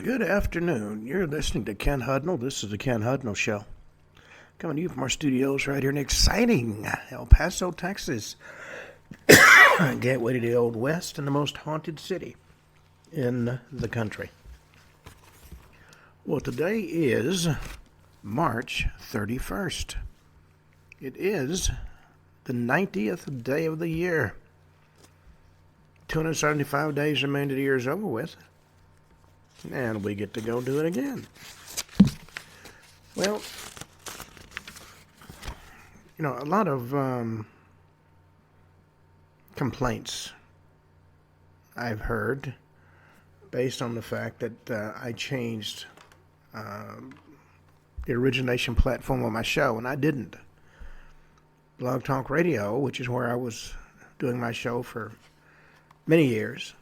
Good afternoon. You're listening to Ken Hudnall. This is the Ken Hudnall Show. Coming to you from our studios right here in exciting El Paso, Texas. Gateway to the Old West and the most haunted city in the country. Well, today is March 31st. It is the 90th day of the year. 275 days remain to the year is over with. And we get to go do it again. Well, a lot of complaints I've heard based on the fact that I changed the origination platform of my show, and I didn't. Blog Talk Radio, which is where I was doing my show for many years,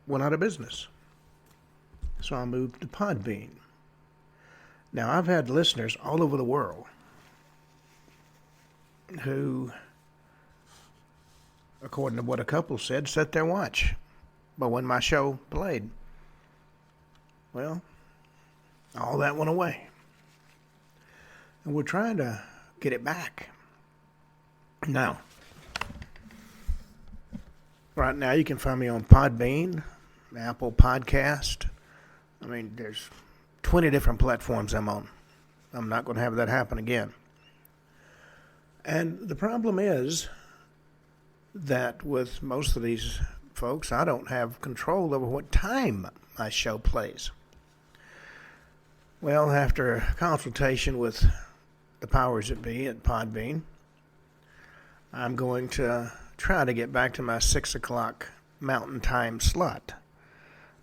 went out of business. So I moved to Podbean. Now, I've had listeners all over the world who, according to what a couple said, sat there and watched. But when my show played, well, all that went away. And we're trying to get it back. Now, right now you can find me on Podbean, Apple Podcast. I mean, there's 20 different platforms I'm on. I'm not going to have that happen again. And the problem is that with most of these folks, I don't have control over what time my show plays. Well, after a consultation with the powers that be at Podbean, I'm going to try to get back to my 6 o'clock Mountain Time slot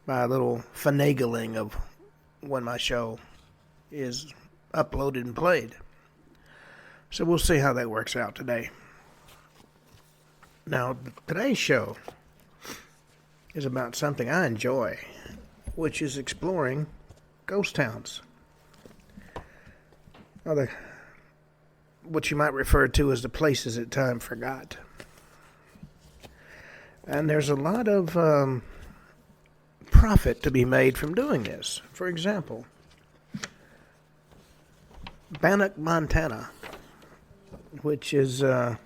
by a little finagling of when my show is uploaded and played. So we'll see how that works out today. Now, today's show is about something I enjoy, which is exploring ghost towns. Now, what you might refer to as the places that time forgot. And there's a lot of profit to be made from doing this. For example, Bannock, Montana, which is in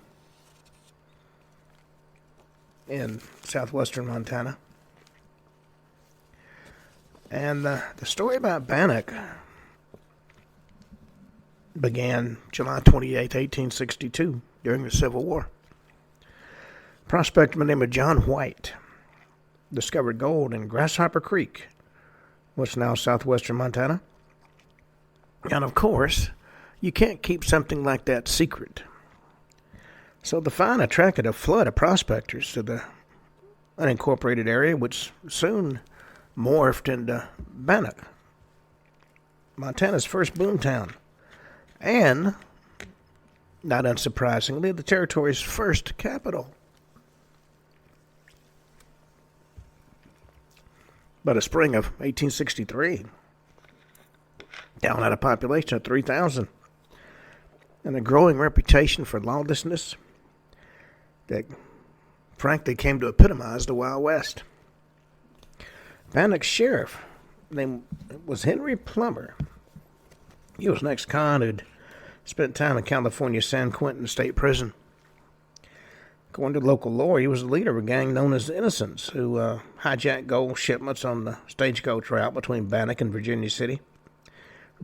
southwestern Montana. And the story about Bannock began July 28, 1862, during the Civil War. A prospector by the name of John White discovered gold in Grasshopper Creek, what's now southwestern Montana. And of course, you can't keep something like that secret. So the find attracted a flood of prospectors to the unincorporated area, which soon morphed into Bannock, Montana's first boomtown, and, not unsurprisingly, the territory's first capital. By the spring of 1863, down at a population of 3,000, and a growing reputation for lawlessness that frankly came to epitomize the Wild West. Bannock's sheriff name was Henry Plummer. He was an ex-con who'd spent time in California's San Quentin State Prison. According to local lore, he was the leader of a gang known as the Innocents, who hijacked gold shipments on the stagecoach route between Bannock and Virginia City.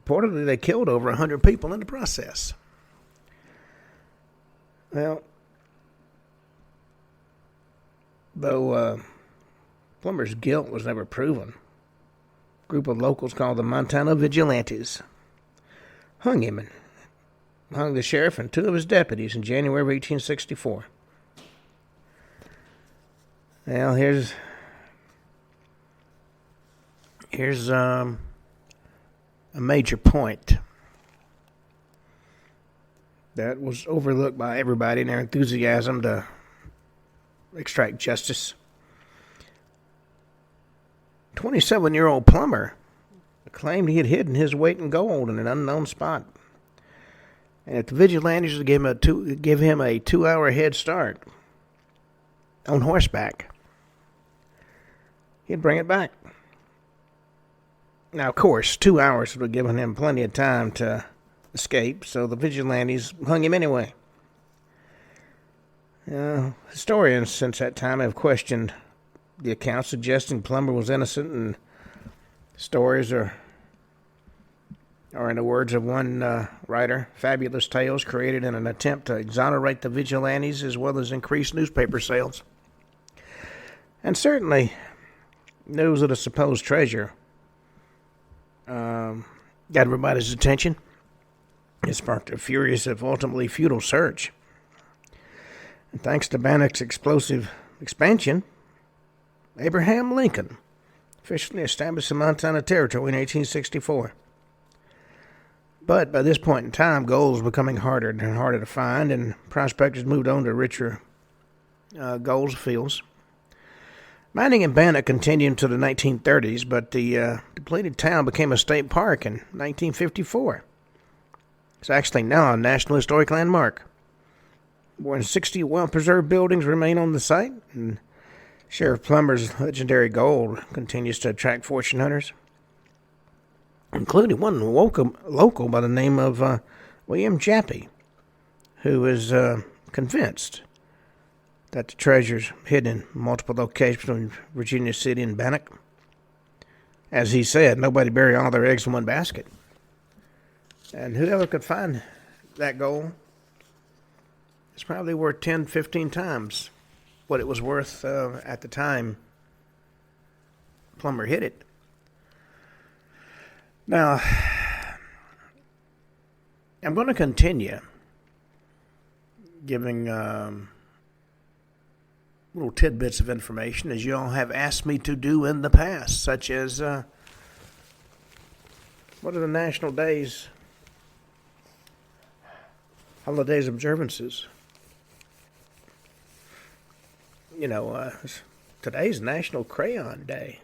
Reportedly, they killed over 100 people in the process. Well, though Plummer's guilt was never proven, a group of locals called the Montana Vigilantes hung him and hung the sheriff and two of his deputies in January of 1864. Well, here's a major point that was overlooked by everybody in their enthusiasm to extract justice. 27-year-old Plummer claimed he had hidden his weight in gold in an unknown spot. And if the vigilantes would give him a 2-hour head start on horseback, he'd bring it back. Now, of course, 2 hours would have given him plenty of time to escape, so the vigilantes hung him anyway. Historians since that time have questioned the account suggesting Plummer was innocent, and stories are in the words of one writer, fabulous tales created in an attempt to exonerate the vigilantes as well as increase newspaper sales. And certainly, news of the supposed treasure got everybody's attention. It sparked a furious, if ultimately futile, search. And thanks to Bannock's explosive expansion, Abraham Lincoln officially established the Montana Territory in 1864. But by this point in time, gold was becoming harder and harder to find, and prospectors moved on to richer gold fields. Mining in Bannock continued until the 1930s, but the depleted town became a state park in 1954. It's actually now a National Historic Landmark. More than 60 well-preserved buildings remain on the site, and Sheriff Plummer's legendary gold continues to attract fortune hunters, including one local by the name of William Jappy, who is convinced that the treasure's hidden in multiple locations in Virginia City and Bannock. As he said, nobody bury all their eggs in one basket. And whoever could find that gold, it's probably worth 10, 15 times what it was worth at the time Plummer hit it. Now, I'm going to continue giving little tidbits of information as you all have asked me to do in the past, such as what are the national days, holidays, observances. Today's National Crayon Day.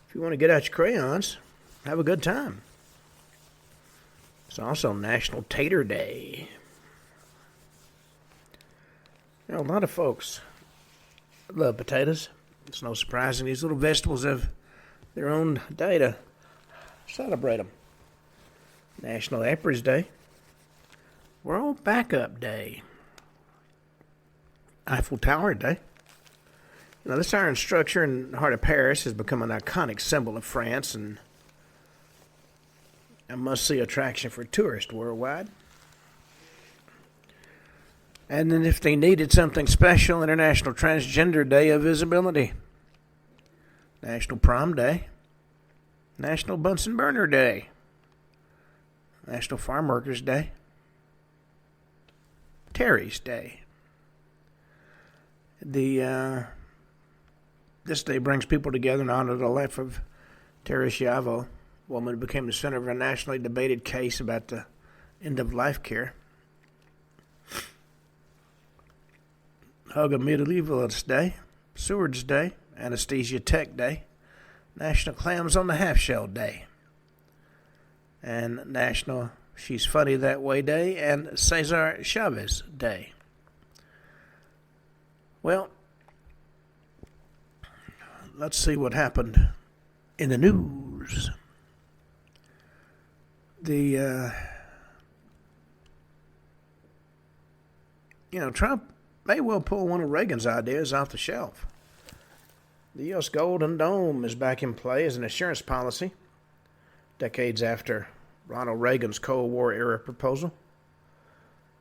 If you want to get out your crayons, have a good time. It's also National Tater Day. A lot of folks love potatoes. It's no surprising these little vegetables have their own day to celebrate them. National Emperor's Day. World Backup Day. Eiffel Tower Day. This iron structure in the heart of Paris has become an iconic symbol of France and a must-see attraction for tourists worldwide. And then if they needed something special, International Transgender Day of Visibility. National Prom Day. National Bunsen Burner Day. National Farm Workers Day. Terry's Day. This day brings people together in honor of the life of Terry Schiavo, a woman who became the center of a nationally debated case about the end-of-life care. Hug a Medievalist Day, Seward's Day, Anesthesia Tech Day, National Clams on the Half-Shell Day, and National She's Funny That Way Day, and Cesar Chavez Day. Well, let's see what happened in the news. Trump may well pull one of Reagan's ideas off the shelf. The U.S. Golden Dome is back in play as an insurance policy, decades after Ronald Reagan's Cold War era proposal.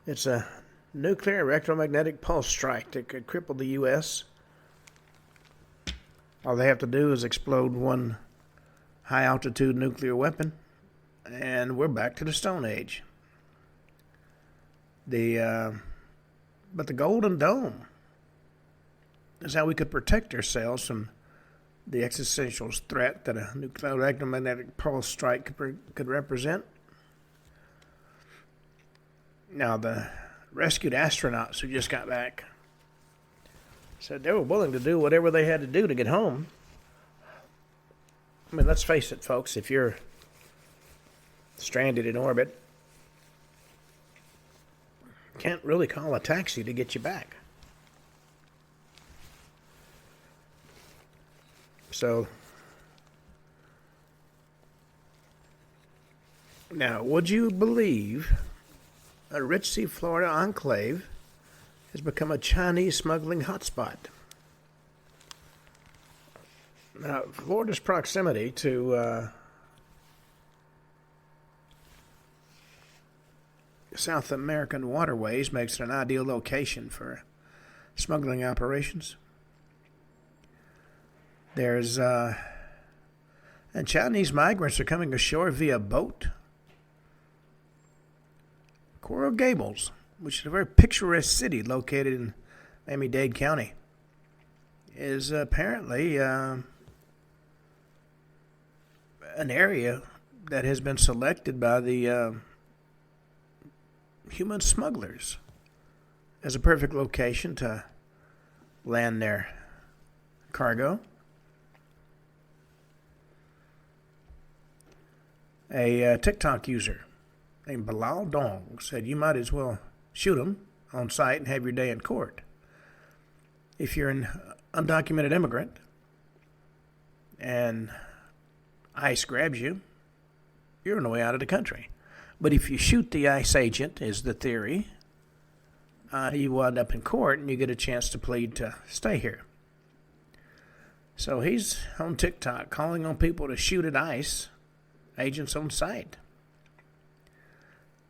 It's a nuclear electromagnetic pulse strike that could cripple the U.S. All they have to do is explode one high-altitude nuclear weapon, and we're back to the Stone Age. But the Golden Dome is how we could protect ourselves from the existential threat that a nuclear electromagnetic pulse strike could represent. Now, the rescued astronauts who just got back said they were willing to do whatever they had to do to get home. I mean, let's face it, folks, if you're stranded in orbit, you can't really call a taxi to get you back. So, Now, would you believe a ritzy Florida enclave has become a Chinese smuggling hotspot? Now, Florida's proximity to South American waterways makes it an ideal location for smuggling operations. And Chinese migrants are coming ashore via boat. Coral Gables, which is a very picturesque city located in Miami-Dade County, is apparently an area that has been selected by the human smugglers as a perfect location to land their cargo. A TikTok user named Bilal Dong said you might as well shoot him on sight and have your day in court. If you're an undocumented immigrant and ICE grabs you, you're on the way out of the country. But if you shoot the ICE agent, is the theory, you wind up in court and you get a chance to plead to stay here. So he's on TikTok calling on people to shoot at ICE agents on sight.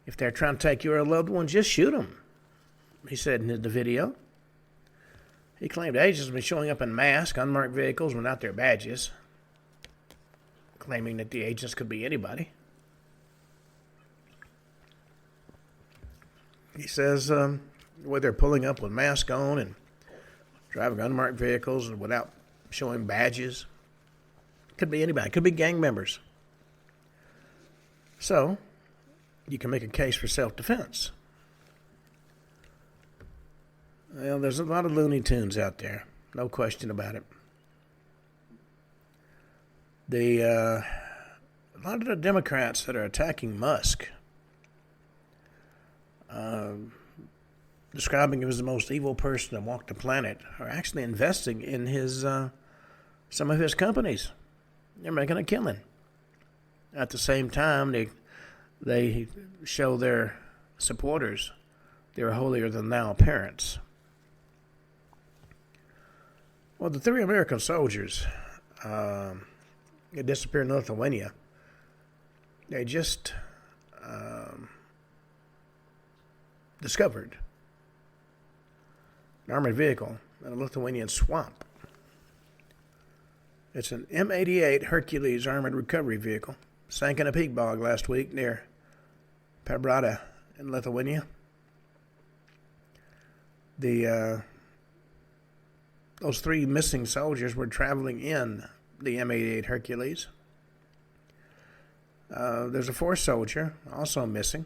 If they're trying to take your loved one, just shoot them, he said in the video. He claimed agents have been showing up in masks, unmarked vehicles without their badges, claiming that the agents could be anybody. He says where they're pulling up with masks on and driving unmarked vehicles and without showing badges. Could be anybody. Could be gang members. So, you can make a case for self-defense. Well, there's a lot of Looney Tunes out there. No question about it. A lot of the Democrats that are attacking Musk, describing him as the most evil person to walk the planet, are actually investing in his some of his companies. They're making a killing. At the same time, they show their supporters their holier-than-thou parents. Well, the 3 American soldiers disappeared in Lithuania. They just discovered an armored vehicle in a Lithuanian swamp. It's an M88 Hercules armored recovery vehicle. Sank in a peat bog last week near Pabrada in Lithuania. Those 3 missing soldiers were traveling in the M88 Hercules. There's a 4th soldier also missing.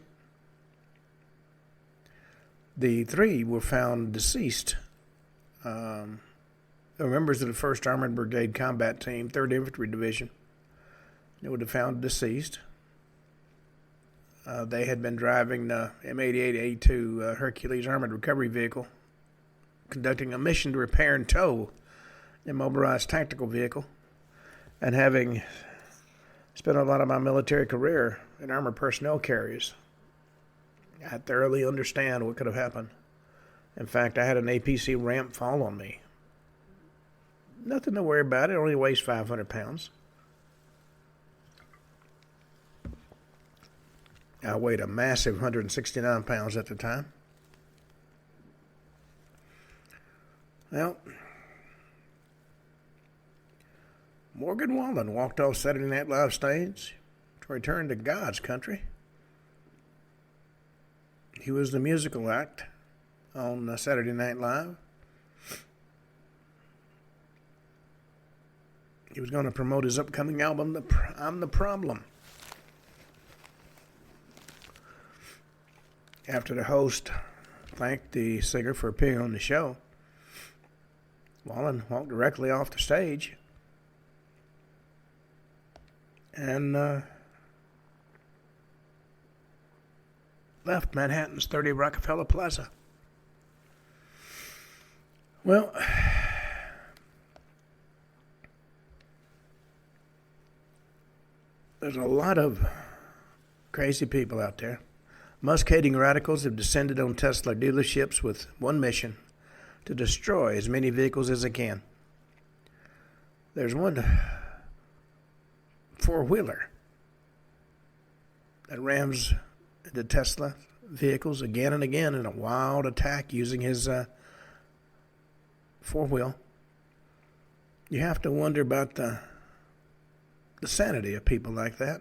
The 3 were found deceased. They were members of the 1st Armored Brigade Combat Team, 3rd Infantry Division. They were found deceased. They had been driving the M88A2 Hercules Armored Recovery Vehicle, conducting a mission to repair and tow a mobilized tactical vehicle, and having spent a lot of my military career in armored personnel carriers, I thoroughly understand what could have happened. In fact, I had an APC ramp fall on me. Nothing to worry about. It only weighs 500 pounds. I weighed a massive 169 pounds at the time. Well, Morgan Wallen walked off Saturday Night Live stage to return to God's country. He was the musical act on Saturday Night Live. He was going to promote his upcoming album, I'm the Problem. After the host thanked the singer for appearing on the show, Wallen walked directly off the stage and left Manhattan's 30 Rockefeller Plaza. Well, there's a lot of Crazy people out there. Musk-hating radicals have descended on Tesla dealerships with one mission: to destroy as many vehicles as they can. There's one four-wheeler that rams the Tesla vehicles again and again in a wild attack using his four-wheel. You have to wonder about the sanity of people like that.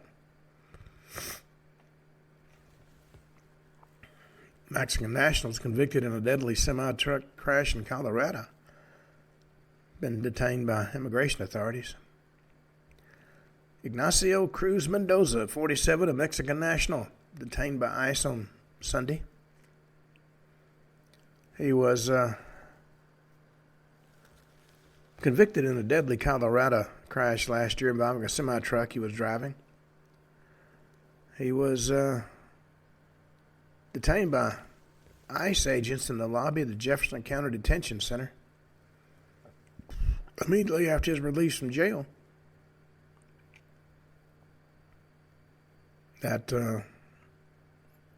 Mexican nationals convicted in a deadly semi-truck crash in Colorado been detained by immigration authorities. Ignacio Cruz Mendoza, 47, a Mexican national, detained by ICE on Sunday. He was convicted in a deadly Colorado crash last year involving a semi-truck he was driving. He was detained by ICE agents in the lobby of the Jefferson County Detention Center immediately after his release from jail. That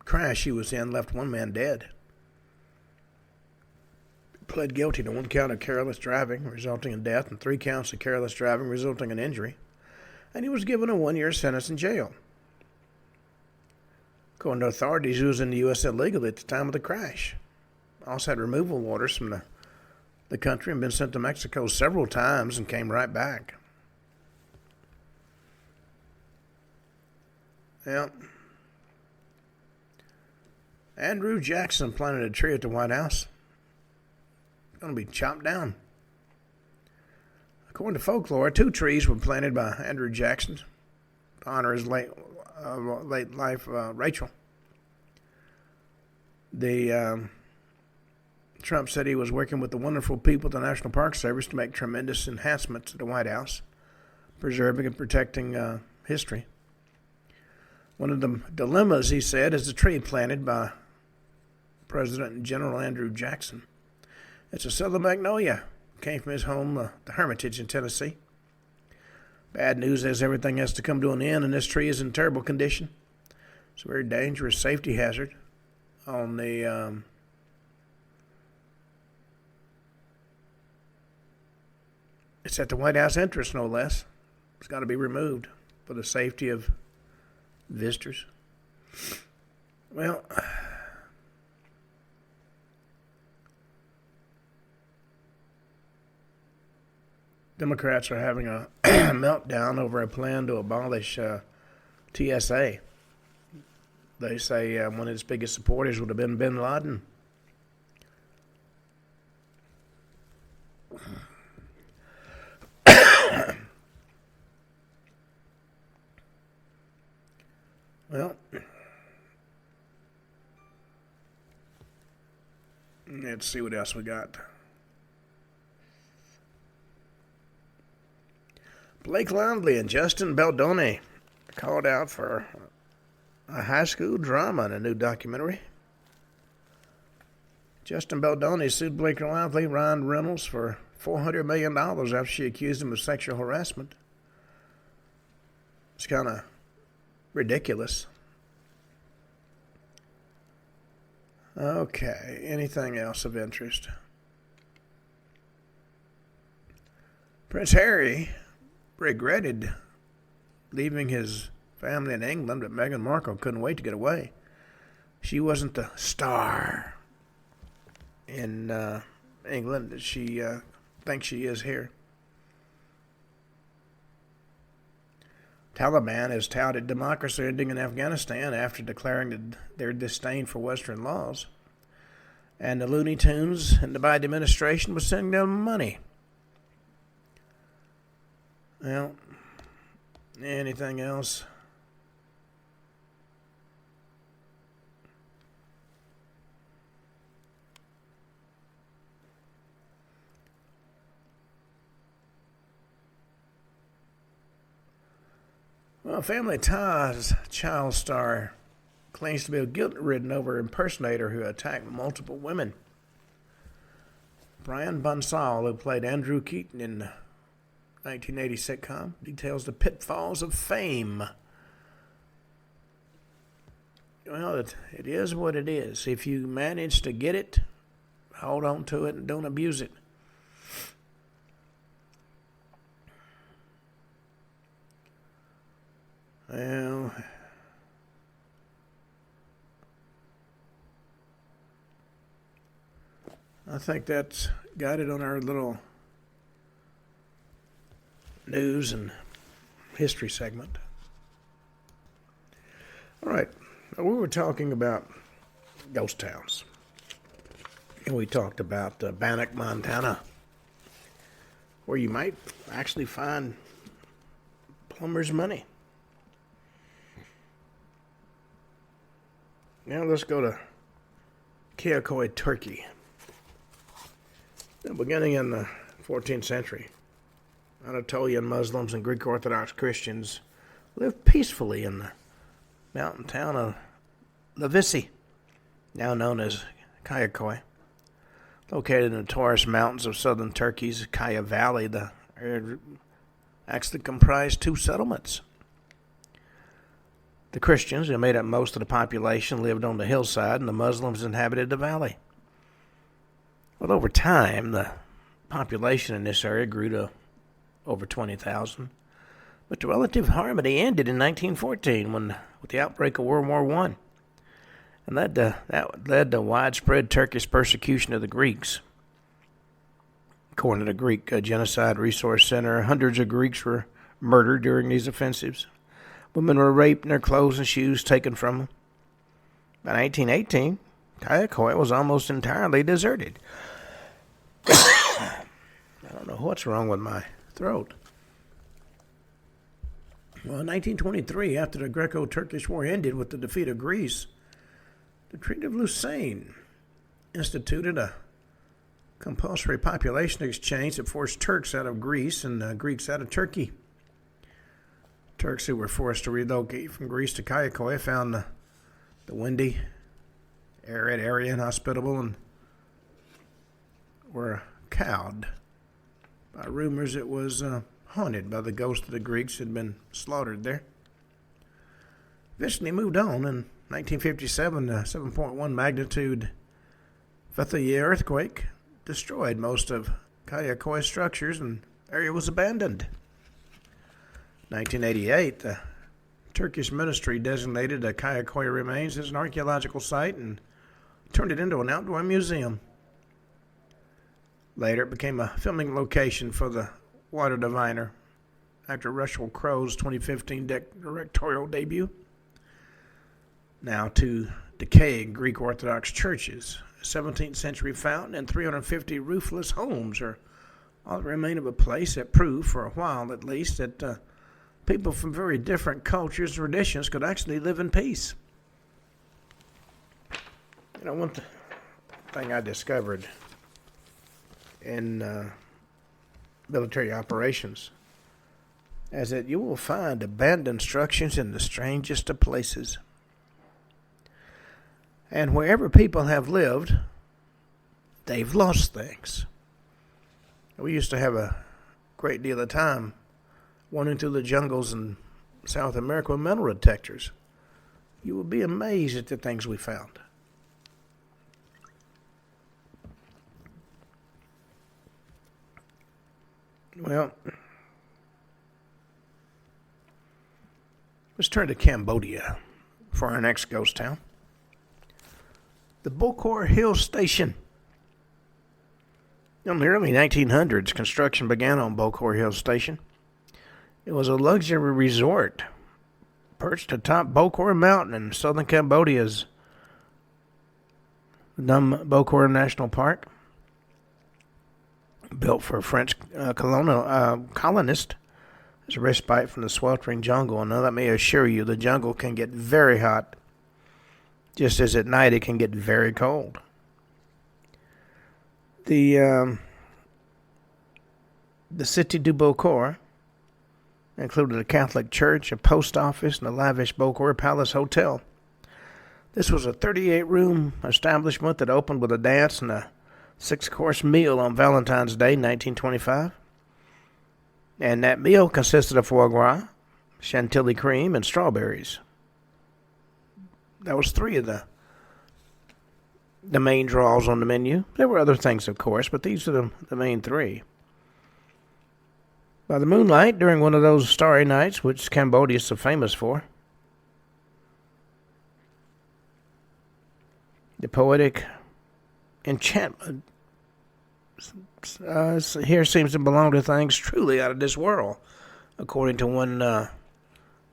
crash he was in left one man dead. Pled guilty to 1 count of careless driving, resulting in death, and 3 counts of careless driving, resulting in injury. And he was given a 1-year sentence in jail. According to authorities, he was in the U.S. illegally at the time of the crash. Also had removal orders from the country and been sent to Mexico several times and came right back. Well, Andrew Jackson planted a tree at the White House. It's going to be chopped down. According to folklore, 2 trees were planted by Andrew Jackson to honor his late life, Rachel. Trump said he was working with the wonderful people at the National Park Service to make tremendous enhancements to the White House, preserving and protecting history. One of the dilemmas, he said, is the tree planted by President and General Andrew Jackson. It's a southern magnolia. Came from his home, the Hermitage in Tennessee. Bad news is everything has to come to an end, and this tree is in terrible condition. It's a very dangerous safety hazard on the it's at the White House entrance, no less. It's got to be removed for the safety of visitors. Well, Democrats are having a meltdown over a plan to abolish TSA. They say one of its biggest supporters would have been bin Laden. Well, let's see what else we got. Blake Lively and Justin Baldoni called out for a high school drama in a new documentary. Justin Baldoni sued Blake Lively, Ryan Reynolds, for $400 million after she accused him of sexual harassment. It's kind of ridiculous. Okay, anything else of interest? Prince Harry regretted leaving his family in England, but Meghan Markle couldn't wait to get away. She wasn't the star in England that she thinks she is here. Taliban has touted democracy ending in Afghanistan after declaring their disdain for Western laws. And the Looney Tunes and the Biden administration was sending them money. Well, anything else? Well, Family Ties child star claims to be guilt-ridden over impersonator who attacked multiple women. Brian Bonsall, who played Andrew Keaton in the 1980 sitcom, details the pitfalls of fame. Well, it is what it is. If you manage to get it, hold on to it and don't abuse it. Well, I think that's got it on our little news and history segment. All right, we were talking about ghost towns, and we talked about Bannock, Montana, where you might actually find plumber's money. Now let's go to Kayakoi, Turkey. Beginning in the 14th century, Anatolian Muslims and Greek Orthodox Christians lived peacefully in the mountain town of Levisi, now known as Kayakoi. Located in the Taurus Mountains of southern Turkey's Kaya Valley, the area actually comprised two settlements. The Christians, who made up most of the population, lived on the hillside, and the Muslims inhabited the valley. Well, over time, the population in this area grew to over 20,000, but the relative harmony ended in 1914 with the outbreak of World War I, and that led to widespread Turkish persecution of the Greeks. According to the Greek Genocide Resource Center, hundreds of Greeks were murdered during these offensives. Women were raped and their clothes and shoes taken from them. By 1918, Kayakoi was almost entirely deserted. I don't know what's wrong with my throat. Well, in 1923, after the Greco-Turkish War ended with the defeat of Greece, the Treaty of Lausanne instituted a compulsory population exchange that forced Turks out of Greece and Greeks out of Turkey. Turks who were forced to relocate from Greece to Kayakoi found the windy, arid area inhospitable and were cowed by rumors it was haunted by the ghost of the Greeks who had been slaughtered there. Eventually moved on. In 1957, a 7.1 magnitude Fifth-year earthquake destroyed most of Kayakoi structures and the area was abandoned. 1988, the Turkish ministry designated the Kayakoi remains as an archaeological site and turned it into an outdoor museum. Later, it became a filming location for The Water Diviner after Russell Crowe's 2015 directorial debut. Now, two decaying Greek Orthodox churches, a 17th century fountain, and 350 roofless homes are all that remain of a place that proved, for a while at least, that people from very different cultures and traditions could actually live in peace. You know, one thing I discovered in military operations is that you will find abandoned structures in the strangest of places. And wherever people have lived, they've lost things. We used to have a great deal of time wandering through the jungles in South America with metal detectors. You will be amazed at the things we found. Well, let's turn to Cambodia for our next ghost town. The Bokor Hill Station. In the early 1900s, construction began on Bokor Hill Station. It was a luxury resort perched atop Bokor Mountain in southern Cambodia's Nam Bokor National Park. Built for French colonists as a respite from the sweltering jungle. And now let me assure you, the jungle can get very hot, just as at night it can get very cold. The city du Bokor included a Catholic church, a post office, and a lavish Bokor Palace Hotel. This was a 38-room establishment that opened with a dance and a 6-course meal on Valentine's Day, 1925. And that meal consisted of foie gras, chantilly cream, and strawberries. That was three of the main draws on the menu. There were other things, of course, but these are the main three. By the moonlight, during one of those starry nights, which Cambodia is so famous for, the poetic enchantment here seems to belong to things truly out of this world, according to one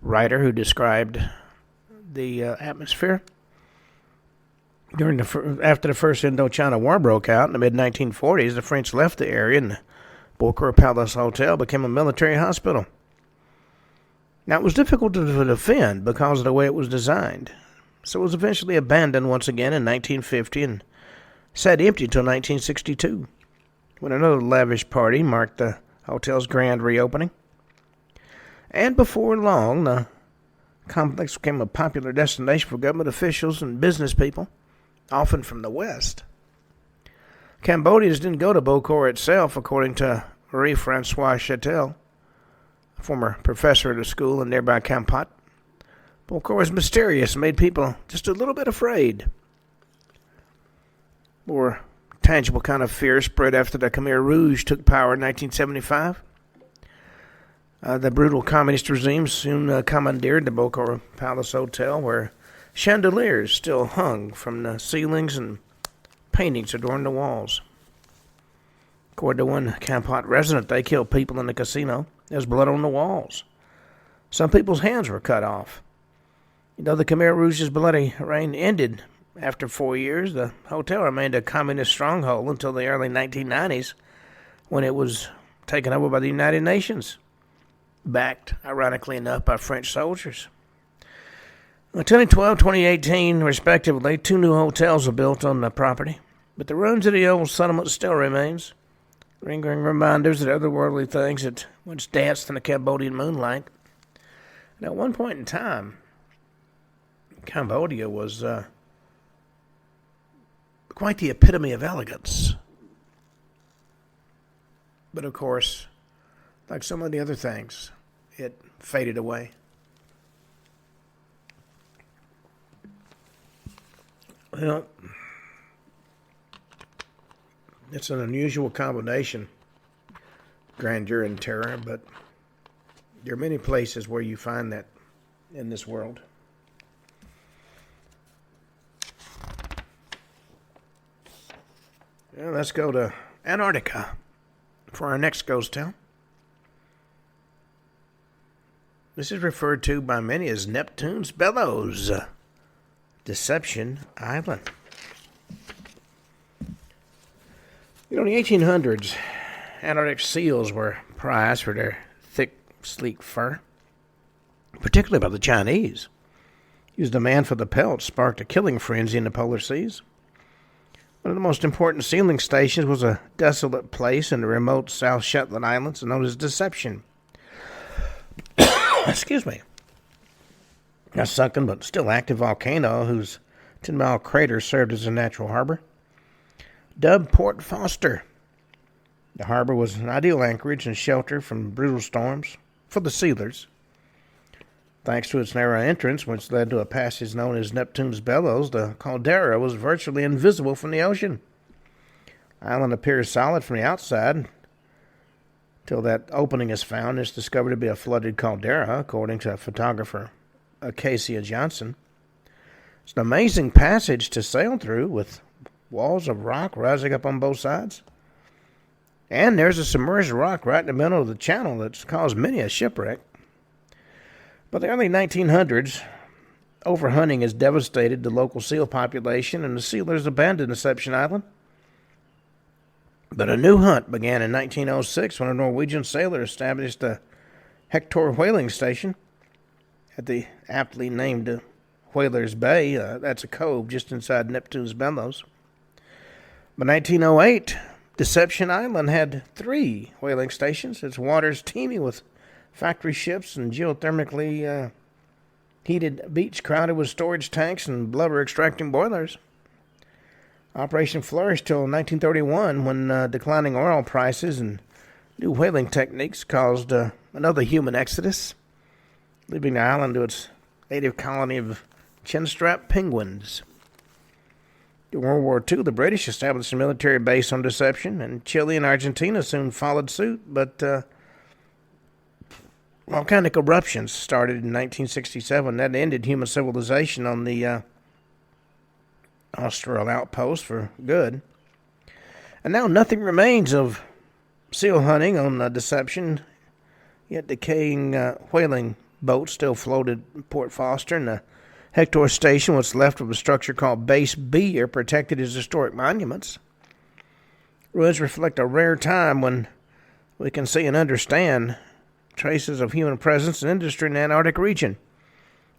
writer who described the atmosphere. After the first Indochina War broke out in the mid-1940s, the French left the area, and the Bokor Palace Hotel became a military hospital. Now, it was difficult to defend because of the way it was designed, so it was eventually abandoned once again in 1950 and sat empty until 1962, when another lavish party marked the hotel's grand reopening. And before long, the complex became a popular destination for government officials and business people, often from the West. Cambodians didn't go to Bokor itself, according to Marie-Francoise Chatel, a former professor at a school in nearby Kampot. Bokor was mysterious and made people just a little bit afraid. More tangible kind of fear spread after the Khmer Rouge took power in 1975. The brutal communist regime soon commandeered the Bokor Palace Hotel, where chandeliers still hung from the ceilings and paintings adorned the walls. According to one Kampot resident, they killed people in the casino. There was blood on the walls. Some people's hands were cut off. The Khmer Rouge's bloody reign ended after 4 years. The hotel remained a communist stronghold until the early 1990s, when it was taken over by the United Nations, backed, ironically enough, by French soldiers. In 2012, 2018, respectively, 2 new hotels were built on the property, but the ruins of the old settlement still remains, lingering reminders of otherworldly things that once danced in the Cambodian moonlight. And at one point in time, Cambodia was quite the epitome of elegance. But of course, like so many other things, it faded away. Well, it's an unusual combination, grandeur and terror, but there are many places where you find that in this world. Well, let's go to Antarctica for our next ghost town. This is referred to by many as Neptune's Bellows, Deception Island. In the 1800s, Antarctic seals were prized for their thick, sleek fur, particularly by the Chinese, whose demand for the pelts sparked a killing frenzy in the polar seas. One of the most important sealing stations was a desolate place in the remote South Shetland Islands known as Deception. Excuse me. A sunken but still active volcano whose 10-mile crater served as a natural harbor. Dubbed Port Foster, the harbor was an ideal anchorage and shelter from brutal storms for the sealers. Thanks to its narrow entrance, which led to a passage known as Neptune's Bellows, the caldera was virtually invisible from the ocean. The island appears solid from the outside till that opening is found. It's discovered to be a flooded caldera, according to photographer Acacia Johnson. It's an amazing passage to sail through, with walls of rock rising up on both sides. And there's a submerged rock right in the middle of the channel that's caused many a shipwreck. By the early 1900s, overhunting has devastated the local seal population, and the sealers abandoned Deception Island. But a new hunt began in 1906 when a Norwegian sailor established a Hector whaling station at the aptly named Whalers Bay. That's a cove just inside Neptune's Bellows. By 1908, Deception Island had 3 whaling stations, its waters teeming with factory ships and geothermically heated beach crowded with storage tanks and blubber-extracting boilers. Operation flourished till 1931 when declining oil prices and new whaling techniques caused another human exodus, leaving the island to its native colony of chinstrap penguins. In World War II, the British established a military base on Deception, and Chile and Argentina soon followed suit, but volcanic eruptions started in 1967. That ended human civilization on the Austral outpost for good. And now nothing remains of seal hunting on Deception, yet decaying whaling boats still floated in Port Foster, and the Hector Station, what's left of a structure called Base B, are protected as historic monuments. Ruins reflect a rare time when we can see and understand traces of human presence and industry in the Antarctic region.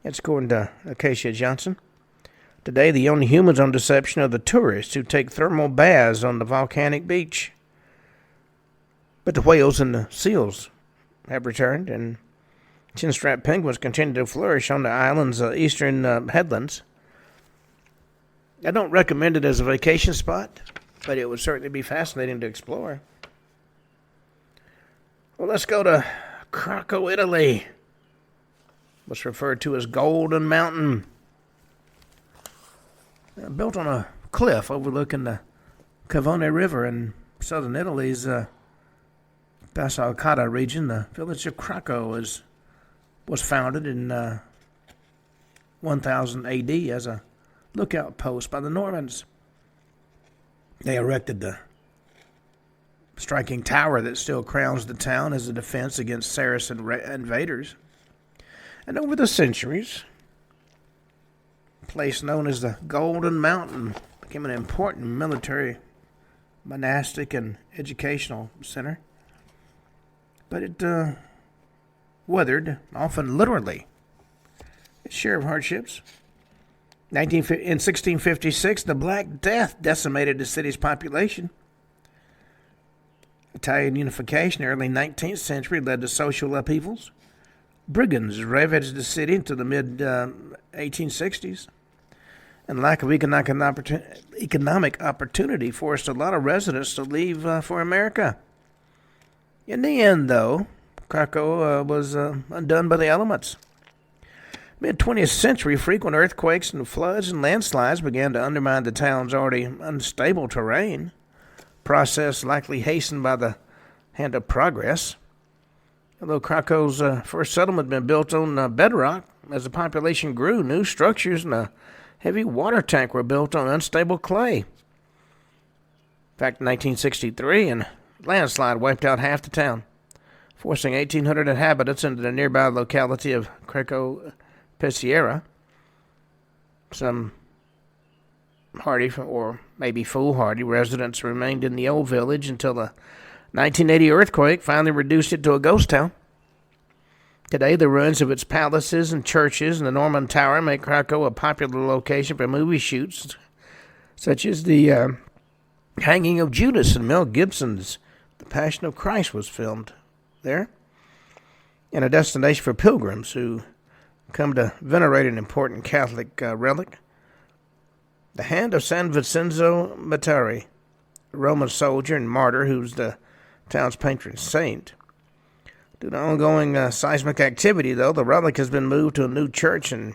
That's according to Acacia Johnson. Today, the only humans on Deception are the tourists who take thermal baths on the volcanic beach. But the whales and the seals have returned, and chinstrap penguins continue to flourish on the island's eastern headlands. I don't recommend it as a vacation spot, but it would certainly be fascinating to explore. Well, let's go to Krakow, Italy. What's referred to as Golden Mountain. Built on a cliff overlooking the Cavone River in southern Italy's Basilicata region, the village of Krakow was founded in 1000 AD as a lookout post by the Normans. They erected the striking tower that still crowns the town as a defense against Saracen invaders. And over the centuries, a place known as the Golden Mountain became an important military, monastic, and educational center. But it weathered, often literally, its share of hardships. In 1656, the Black Death decimated the city's population. Italian unification in the early 19th century led to social upheavals. Brigands ravaged the city into the mid-1860s. And lack of economic opportunity forced a lot of residents to leave for America. In the end, though, Krakow was undone by the elements. Mid-20th century, frequent earthquakes and floods and landslides began to undermine the town's already unstable terrain, process likely hastened by the hand of progress. Although Krakow's first settlement had been built on bedrock, as the population grew, new structures and a heavy water tank were built on unstable clay. In fact, in 1963, a landslide wiped out half the town, forcing 1,800 inhabitants into the nearby locality of Krakow Pesiera. Some hardy, or maybe foolhardy, residents remained in the old village until the 1980 earthquake finally reduced it to a ghost town. Today, the ruins of its palaces and churches and the Norman Tower make Krakow a popular location for movie shoots, such as the Hanging of Judas and Mel Gibson's The Passion of Christ was filmed there, and a destination for pilgrims who come to venerate an important Catholic relic, the hand of San Vincenzo Matari, a Roman soldier and martyr who's the town's patron saint. Due to ongoing seismic activity, though, the relic has been moved to a new church in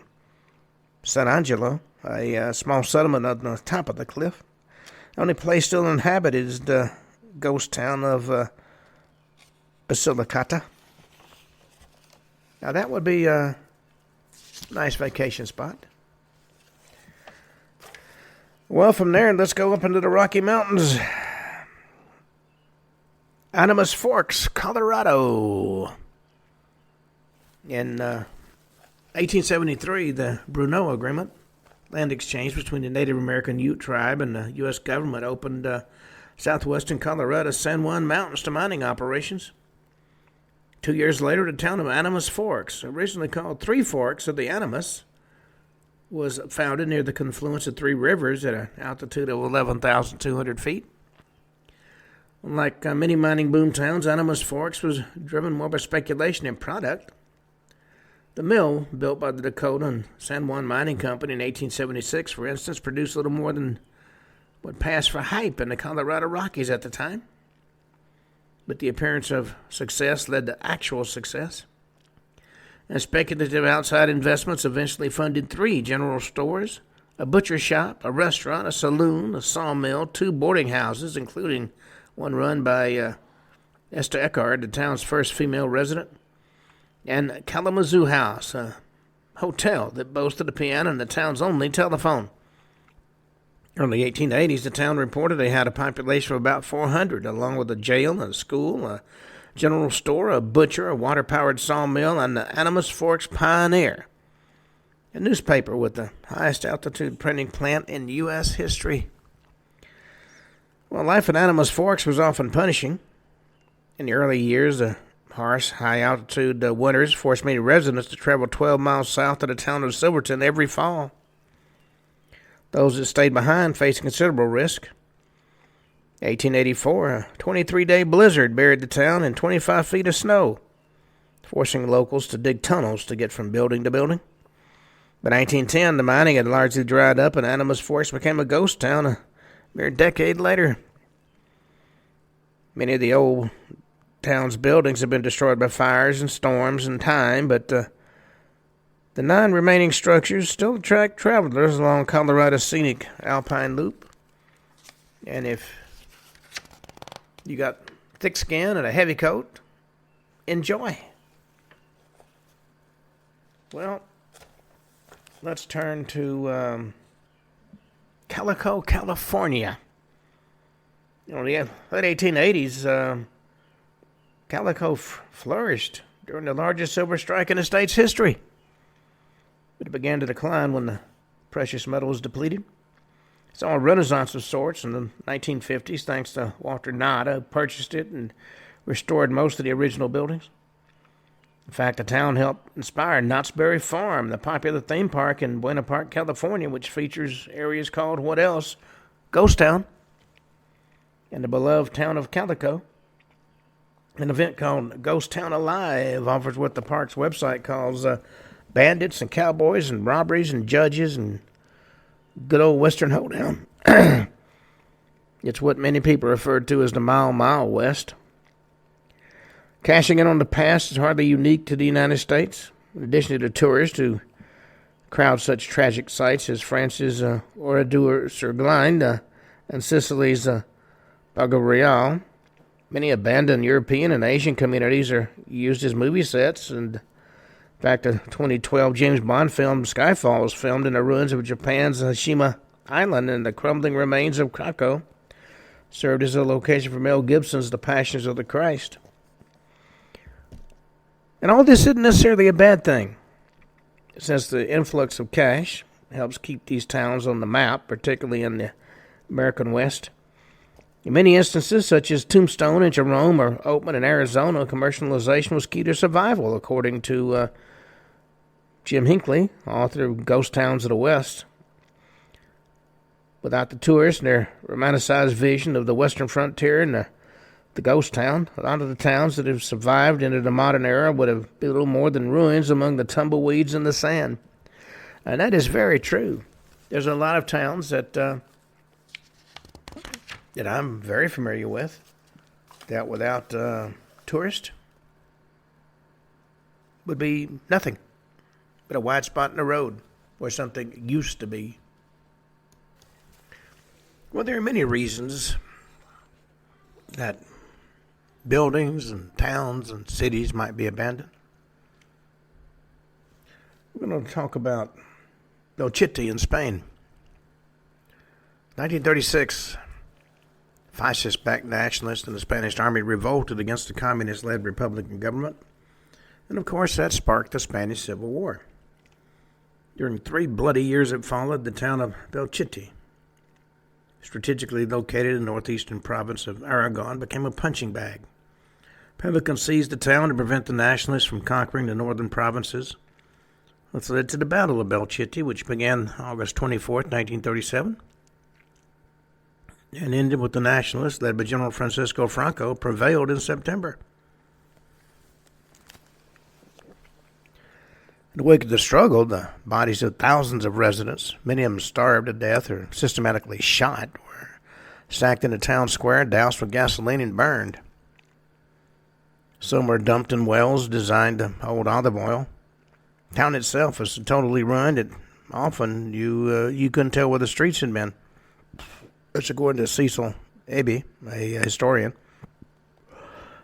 San Angelo, a small settlement on the top of the cliff. The only place still inhabited is the ghost town of Basilicata. Now, that would be a nice vacation spot. Well, from there, let's go up into the Rocky Mountains. Animas Forks, Colorado. In 1873, the Bruneau Agreement, land exchange between the Native American Ute tribe and the U.S. government, opened southwestern Colorado's San Juan Mountains to mining operations. 2 years later, the town of Animas Forks, originally called Three Forks of the Animas, was founded near the confluence of three rivers at an altitude of 11,200 feet. Like many mining boom towns, Animas Forks was driven more by speculation than product. The mill, built by the Dakota and San Juan Mining Company in 1876, for instance, produced little more than what passed for hype in the Colorado Rockies at the time. But the appearance of success led to actual success. And speculative outside investments eventually funded 3 general stores, a butcher shop, a restaurant, a saloon, a sawmill, 2 boarding houses, including one run by Esther Eckhart, the town's first female resident, and Kalamazoo House, a hotel that boasted a piano and the town's only telephone. Early 1880s, the town reported they had a population of about 400, along with a jail, a school, a general store, a butcher, a water-powered sawmill, and the Animas Forks Pioneer, a newspaper with the highest altitude printing plant in U.S. history. Well, life at Animas Forks was often punishing. In the early years, the harsh, high-altitude winters forced many residents to travel 12 miles south of the town of Silverton every fall. Those that stayed behind faced considerable risk. 1884, a 23-day blizzard buried the town in 25 feet of snow, forcing locals to dig tunnels to get from building to building. By 1910, the mining had largely dried up, and Animas Forks became a ghost town a mere decade later. Many of the old town's buildings have been destroyed by fires and storms and time, but the 9 remaining structures still attract travelers along Colorado's scenic Alpine Loop. And if you got thick skin and a heavy coat, enjoy. Well, let's turn to Calico, California. You know, the late 1880s, Calico flourished during the largest silver strike in the state's history. But it began to decline when the precious metal was depleted. It saw a renaissance of sorts in the 1950s thanks to Walter Nada, who purchased it and restored most of the original buildings. In fact, the town helped inspire Knott's Berry Farm, the popular theme park in Buena Park, California, which features areas called, what else? Ghost Town. And the beloved town of Calico. An event called Ghost Town Alive offers what the park's website calls bandits and cowboys and robberies and judges and good old Western hoedown. It's what many people refer to as the Mile West. Cashing in on the past is hardly unique to the United States. In addition to the tourists who crowd such tragic sites as France's Oradour-sur-Glane and Sicily's Bago Real, many abandoned European and Asian communities are used as movie sets, and in fact, a 2012 James Bond film, Skyfall, was filmed in the ruins of Japan's Hashima Island, and the crumbling remains of Krakow served as a location for Mel Gibson's The Passions of the Christ. And all this isn't necessarily a bad thing, since the influx of cash helps keep these towns on the map, particularly in the American West. In many instances, such as Tombstone in Jerome or Oatman in Arizona, commercialization was key to survival, according to Jim Hinckley, author of Ghost Towns of the West. Without the tourists and their romanticized vision of the western frontier and the ghost town, a lot of the towns that have survived into the modern era would have been little more than ruins among the tumbleweeds and the sand. And that is very true. There's a lot of towns that I'm very familiar with that without tourists would be nothing but a wide spot in the road where something used to be. Well, there are many reasons that buildings and towns and cities might be abandoned. We're going to talk about Belchite in Spain. 1936, fascist-backed nationalists in the Spanish army revolted against the communist-led Republican government, and of course that sparked the Spanish Civil War. During 3 bloody years that followed, the town of Belchite, strategically located in the northeastern province of Aragon, became a punching bag. Republicans seized the town to prevent the nationalists from conquering the northern provinces. This led to the Battle of Belchite, which began August 24th, 1937, and ended with the nationalists, led by General Francisco Franco, prevailed in September. In the wake of the struggle, the bodies of thousands of residents, many of them starved to death or systematically shot, were stacked in the town square, doused with gasoline, and burned. Some were dumped in wells designed to hold olive oil. Town itself is totally ruined. Often you couldn't tell where the streets had been. That's according to Cecil Abbey, a historian.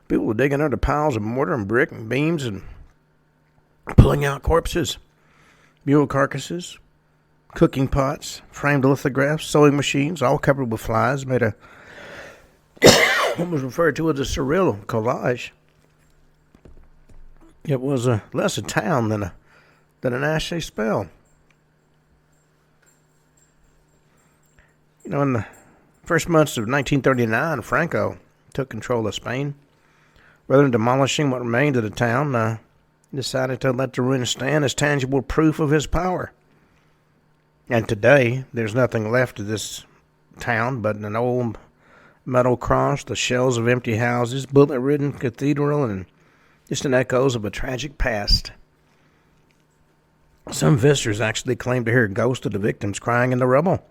People were digging under piles of mortar and brick and beams and pulling out corpses, mule carcasses, cooking pots, framed lithographs, sewing machines, all covered with flies, made a what was referred to as a surreal collage. It was less a town than a nasty spell. In the first months of 1939, Franco took control of Spain. Rather than demolishing what remained of the town, he decided to let the ruins stand as tangible proof of his power. And today, there's nothing left of this town but an old metal cross, the shells of empty houses, bullet-ridden cathedral, and distant echoes of a tragic past. Some visitors actually claim to hear ghosts of the victims crying in the rubble.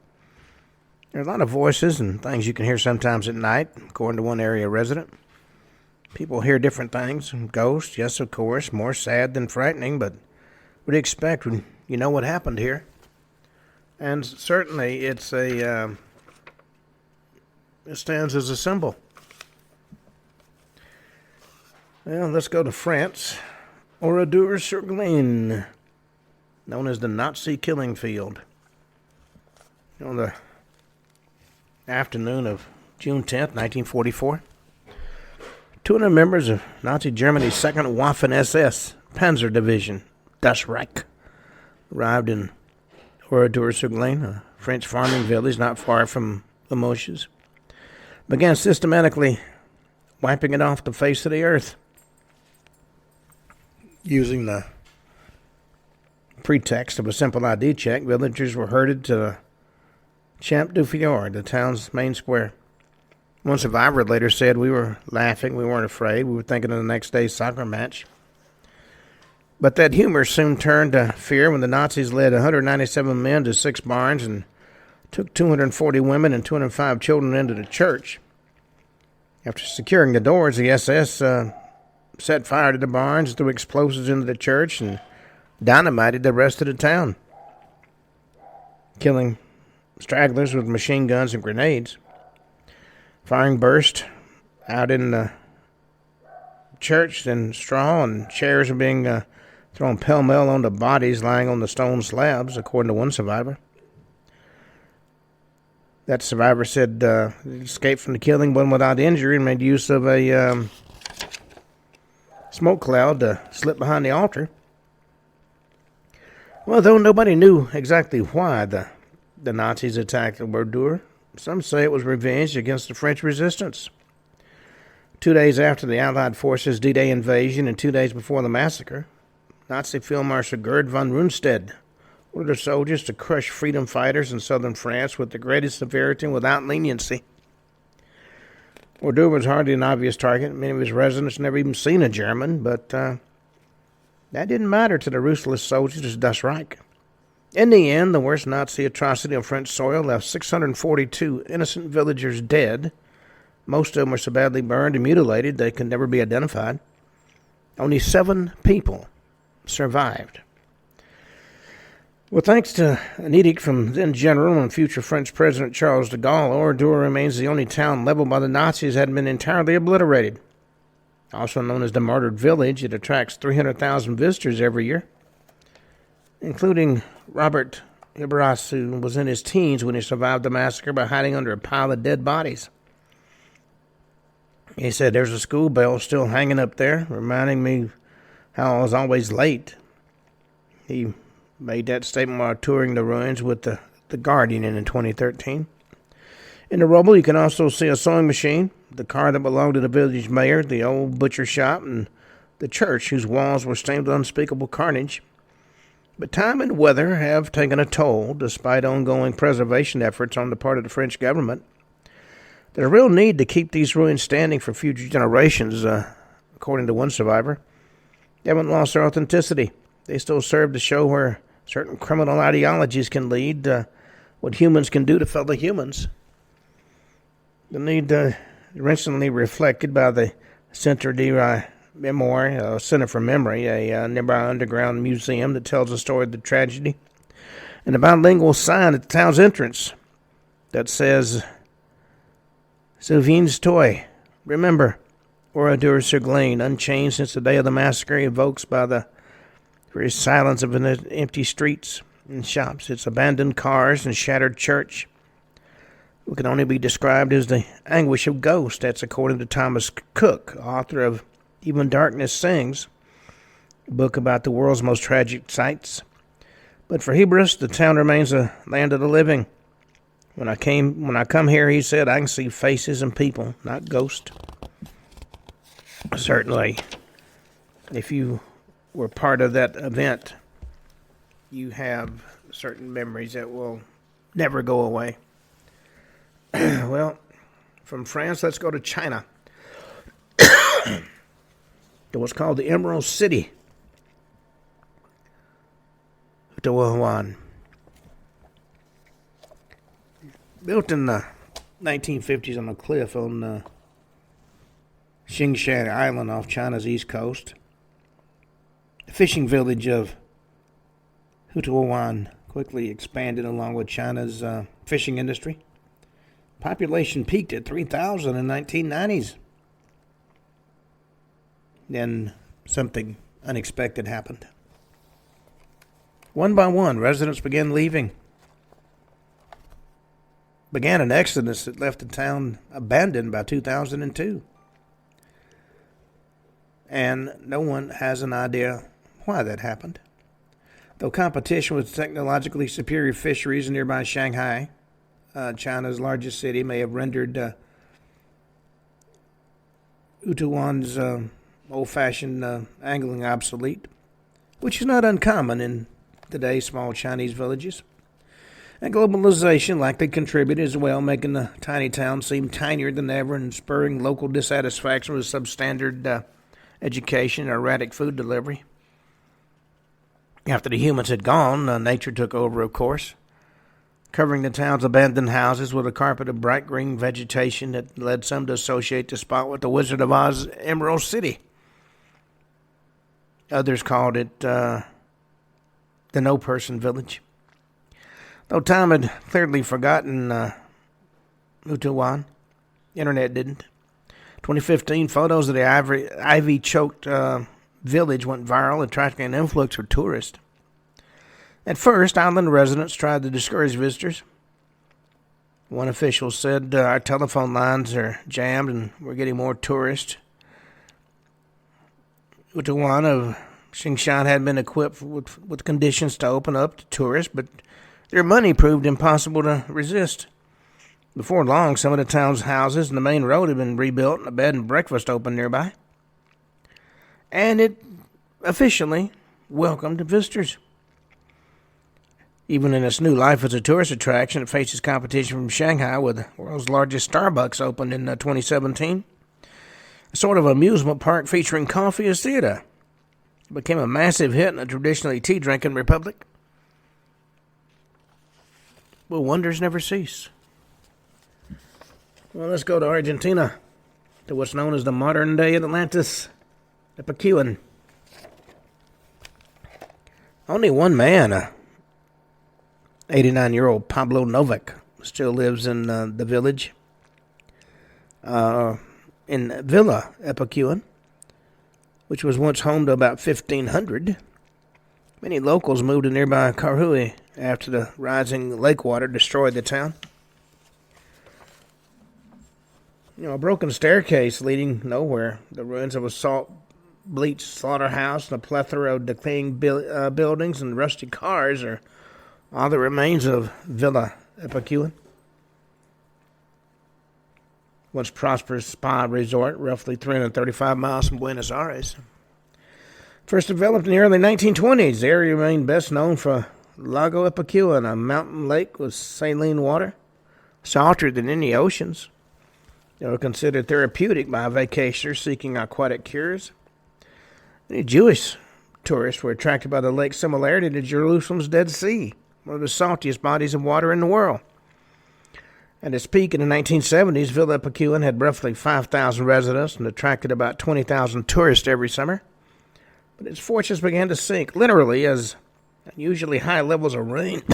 There are a lot of voices and things you can hear sometimes at night, according to one area resident. People hear different things. Ghosts, yes, of course, more sad than frightening, but what do you expect when you know what happened here? And certainly it stands as a symbol. Well, let's go to France. Oradour-sur-Glane, known as the Nazi killing field. On the afternoon of June 10th, 1944, 200 members of Nazi Germany's 2nd Waffen-SS Panzer Division, Das Reich, arrived in Oradour-sur-Glane, a French farming village not far from Limoges, began systematically wiping it off the face of the earth. Using the pretext of a simple ID check, villagers were herded to the Champ du Fjord, the town's main square. One survivor later said, "We were laughing, we weren't afraid, we were thinking of the next day's soccer match." But that humor soon turned to fear when the Nazis led 197 men to 6 barns and took 240 women and 205 children into the church. After securing the doors, the SS set fire to the barns, threw explosives into the church, and dynamited the rest of the town, killing stragglers with machine guns and grenades. Firing burst out in the church, and straw and chairs were being thrown pell-mell onto bodies lying on the stone slabs, according to one survivor. That survivor said he escaped from the killing, but without injury, and made use of a smoke cloud to slip behind the altar. Well, though nobody knew exactly why the Nazis attacked Oradour, some say it was revenge against the French resistance. 2 days after the Allied forces' D-Day invasion and 2 days before the massacre, Nazi Field Marshal Gerd von Rundstedt ordered the soldiers to crush freedom fighters in southern France with the greatest severity and without leniency. Oradour was hardly an obvious target. Many of his residents never even seen a German, but that didn't matter to the ruthless soldiers of Das Reich. In the end, the worst Nazi atrocity on French soil left 642 innocent villagers dead. Most of them were so badly burned and mutilated they could never be identified. Only 7 people survived. Well, thanks to an edict from then General and future French President Charles de Gaulle, Oradour remains the only town leveled by the Nazis that hadn't been entirely obliterated. Also known as the Martyred Village, it attracts 300,000 visitors every year, including Robert Hibras, who was in his teens when he survived the massacre by hiding under a pile of dead bodies. He said, "There's a school bell still hanging up there, reminding me how I was always late." He made that statement while touring the ruins with the Guardian in 2013. In the rubble, you can also see a sewing machine, the car that belonged to the village mayor, the old butcher shop, and the church whose walls were stained with unspeakable carnage. But time and weather have taken a toll, despite ongoing preservation efforts on the part of the French government. There's a real need to keep these ruins standing for future generations, according to one survivor. They haven't lost their authenticity. They still serve to show where certain criminal ideologies can lead, what humans can do to fellow humans. The need recently reflected by the Centre de memoir, Center for Memory, a nearby underground museum that tells the story of the tragedy, and a bilingual sign at the town's entrance that says, Souviens-toi, remember, Orateur sur Glane, unchanged since the day of the massacre, evokes by the very silence of empty streets and shops, its abandoned cars and shattered church. What can only be described as the anguish of ghosts. That's according to Thomas Cook, author of Even Darkness Sings, a book about the world's most tragic sights. But for Hebrus, the town remains a land of the living. When I come here, he said, I can see faces and people, not ghosts. Certainly, if you were part of that event, you have certain memories that will never go away. Well, from France, let's go to China. To what's called the Emerald City, to Wuhan. Built in the 1950s on a cliff on Xingshan Island off China's east coast. The fishing village of Hutuowan quickly expanded along with China's fishing industry. Population peaked at 3,000 in the 1990s. Then something unexpected happened. One by one, residents began leaving. Began an exodus that left the town abandoned by 2002. And no one has an idea why that happened. Though competition with technologically superior fisheries in nearby Shanghai, China's largest city, may have rendered Utuwan's old-fashioned angling obsolete, which is not uncommon in today's small Chinese villages. And globalization likely contributed as well, making the tiny town seem tinier than ever and spurring local dissatisfaction with substandard education and erratic food delivery. After the humans had gone, nature took over, of course, covering the town's abandoned houses with a carpet of bright green vegetation that led some to associate the spot with the Wizard of Oz Emerald City. Others called it the No-Person Village. Though time had clearly forgotten Utuwan, internet didn't. 2015 photos of the ivy-choked village went viral, attracting an influx of tourists. At first, island residents tried to discourage visitors. One official said, our telephone lines are jammed and we're getting more tourists. Utuwan of Xingshan had been equipped with conditions to open up to tourists, but their money proved impossible to resist. Before long, some of the town's houses and the main road had been rebuilt and a bed and breakfast opened nearby. And it officially welcomed visitors. Even in its new life as a tourist attraction, it faces competition from Shanghai, with the world's largest Starbucks opened in 2017. A sort of amusement park featuring coffee as theater. It became a massive hit in a traditionally tea-drinking republic. Well, wonders never cease. Well, let's go to Argentina, to what's known as the modern-day Atlantis, Epicuan. Only one man, 89-year-old Pablo Novak, still lives in the village, in Villa Epicuan, which was once home to about 1,500. Many locals moved to nearby Carhui after the rising lake water destroyed the town. A broken staircase leading nowhere, the ruins of a salt-bleached slaughterhouse, and a plethora of decaying buildings and rusty cars are all the remains of Villa Epicuan. Once prosperous spa resort, roughly 335 miles from Buenos Aires. First developed in the early 1920s, the area remained best known for Lago Epicuan, a mountain lake with saline water, salter than any oceans. They were considered therapeutic by vacationers seeking aquatic cures. Many Jewish tourists were attracted by the lake's similarity to Jerusalem's Dead Sea, one of the saltiest bodies of water in the world. At its peak in the 1970s, Villa Epicuan had roughly 5,000 residents and attracted about 20,000 tourists every summer. But its fortunes began to sink, literally, as unusually high levels of rain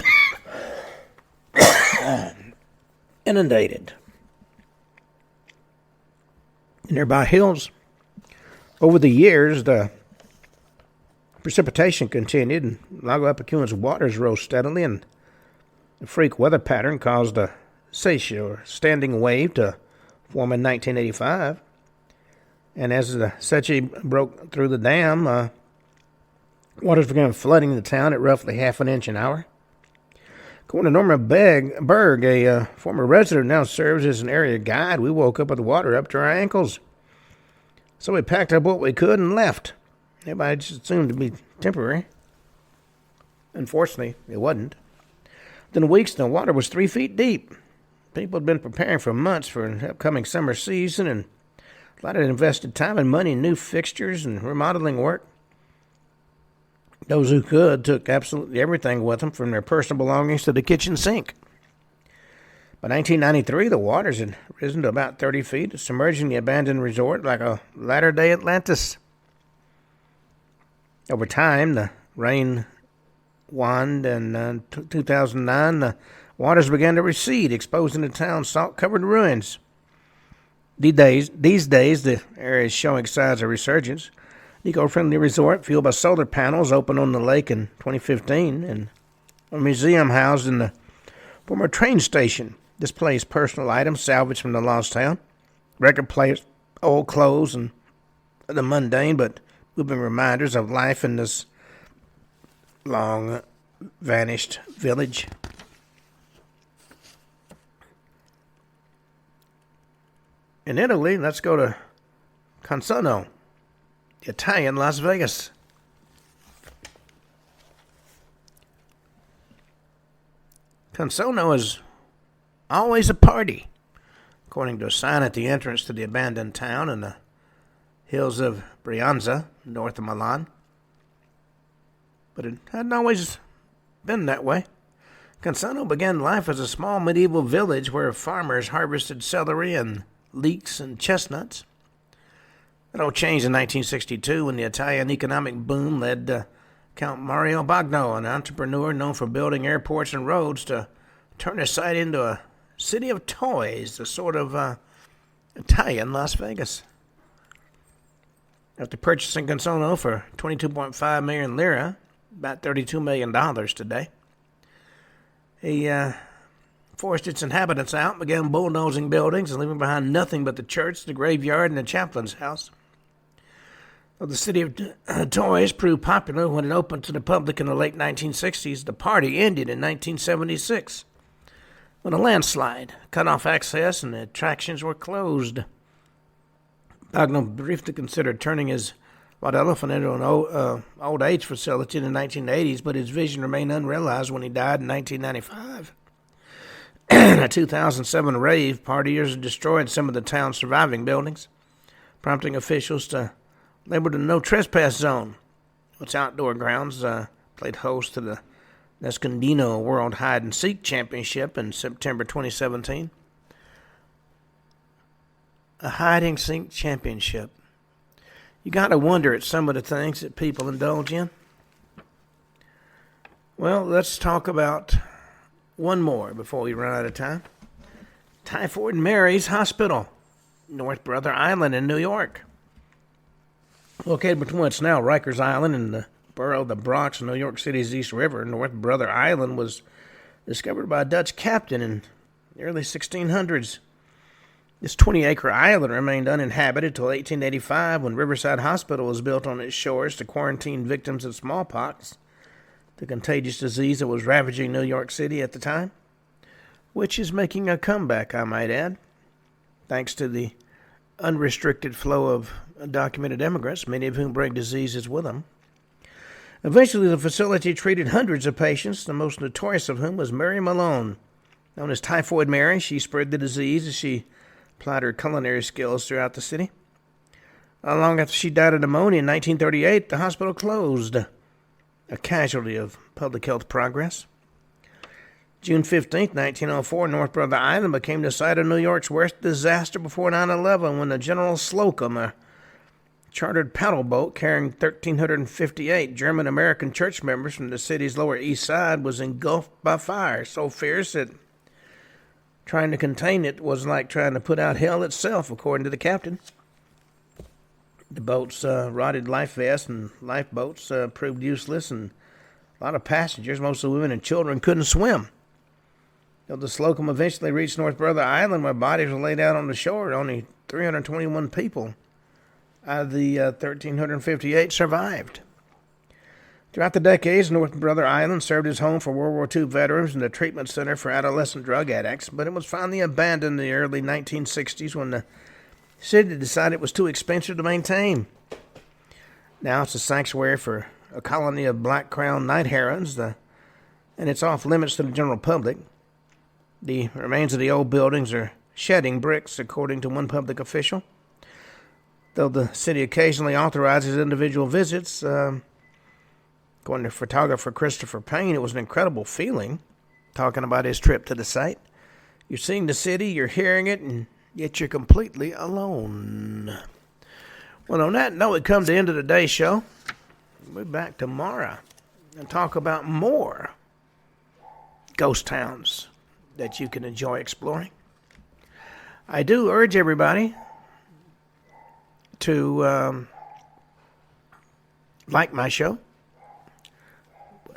inundated nearby hills. Over the years, the precipitation continued, and Lago Epicuan's waters rose steadily, and a freak weather pattern caused a seiche, or standing wave, to form in 1985. And as the seiche broke through the dam, waters began flooding the town at roughly half an inch an hour. According to Norma Berg, a former resident now serves as an area guide, we woke up with water up to our ankles. So we packed up what we could and left. Everybody just assumed to be temporary. Unfortunately, it wasn't. Within weeks, the water was 3 feet deep. People had been preparing for months for an upcoming summer season, and a lot had invested time and money in new fixtures and remodeling work. Those who could took absolutely everything with them, from their personal belongings to the kitchen sink. By 1993, the waters had risen to about 30 feet, submerging the abandoned resort like a latter-day Atlantis. Over time, the rain waned, and in 2009, the waters began to recede, exposing the town's salt-covered ruins. These days, the area is showing signs of resurgence. The eco-friendly resort, fueled by solar panels, opened on the lake in 2015, and a museum housed in the former train station displays personal items salvaged from the lost town, record players, old clothes, and the mundane but moving reminders of life in this long-vanished village. In Italy, let's go to Consono, the Italian Las Vegas. Consono is always a party, according to a sign at the entrance to the abandoned town in the hills of Brianza, north of Milan. But it hadn't always been that way. Consono began life as a small medieval village where farmers harvested celery and leeks and chestnuts. It all changed in 1962 when the Italian economic boom led Count Mario Bagno, an entrepreneur known for building airports and roads, to turn the site into a city of toys, a sort of Italian Las Vegas. After purchasing Consono for 22.5 million lira, about $32 million today, he forced its inhabitants out, began bulldozing buildings and leaving behind nothing but the church, the graveyard, and the chaplain's house. Though the city of toys proved popular when it opened to the public in the late 1960s, the party ended in 1976 when a landslide cut off access and the attractions were closed. Bagno briefly considered turning his White Elephant into an old age facility in the 1980s, but his vision remained unrealized when he died in 1995. In a 2007 rave, partiers destroyed some of the town's surviving buildings, prompting officials to label the no trespass zone. Its outdoor grounds played host to the Nascondino World Hide and Seek Championship in September 2017. A hide and seek championship. You got to wonder at some of the things that people indulge in. Well, let's talk about one more before we run out of time. Typhoid Mary's Hospital, North Brother Island in New York. Located between what's now Rikers Island and the borough of the Bronx, New York City's East River, North Brother Island was discovered by a Dutch captain in the early 1600s. This 20-acre island remained uninhabited until 1885 when Riverside Hospital was built on its shores to quarantine victims of smallpox, the contagious disease that was ravaging New York City at the time, which is making a comeback, I might add, thanks to the unrestricted flow of undocumented immigrants, many of whom bring diseases with them. Eventually, the facility treated hundreds of patients, the most notorious of whom was Mary Malone. Known as Typhoid Mary, she spread the disease as she applied her culinary skills throughout the city. Not long after she died of pneumonia in 1938, the hospital closed, a casualty of public health progress. June 15th, 1904, North Brother Island became the site of New York's worst disaster before 9/11 when the General Slocum, a chartered paddle boat carrying 1,358 German-American church members from the city's Lower East Side, was engulfed by fire so fierce that trying to contain it was like trying to put out hell itself, according to the captain. The boat's rotted life vests and lifeboats proved useless, and a lot of passengers, mostly women and children, couldn't swim. Though the Slocum eventually reached North Brother Island, where bodies were laid out on the shore, only 321 people out of the 1,358 survived. Throughout the decades, North Brother Island served as home for World War II veterans and a treatment center for adolescent drug addicts, but it was finally abandoned in the early 1960s when the city decided it was too expensive to maintain. Now it's a sanctuary for a colony of black-crowned night herons, and it's off limits to the general public. The remains of the old buildings are shedding bricks, according to one public official. Though the city occasionally authorizes individual visits, according to photographer Christopher Payne, it was an incredible feeling, talking about his trip to the site. You're seeing the city, you're hearing it, and yet you're completely alone. Well, on that note, we come to the end of today's show. We'll be back tomorrow and talk about more ghost towns that you can enjoy exploring. I do urge everybody to like my show.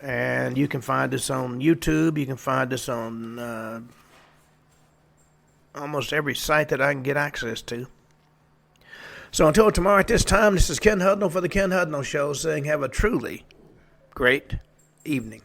And you can find us on YouTube. You can find us on almost every site that I can get access to. So until tomorrow at this time, this is Ken Hudnall for the Ken Hudnall Show saying have a truly great evening.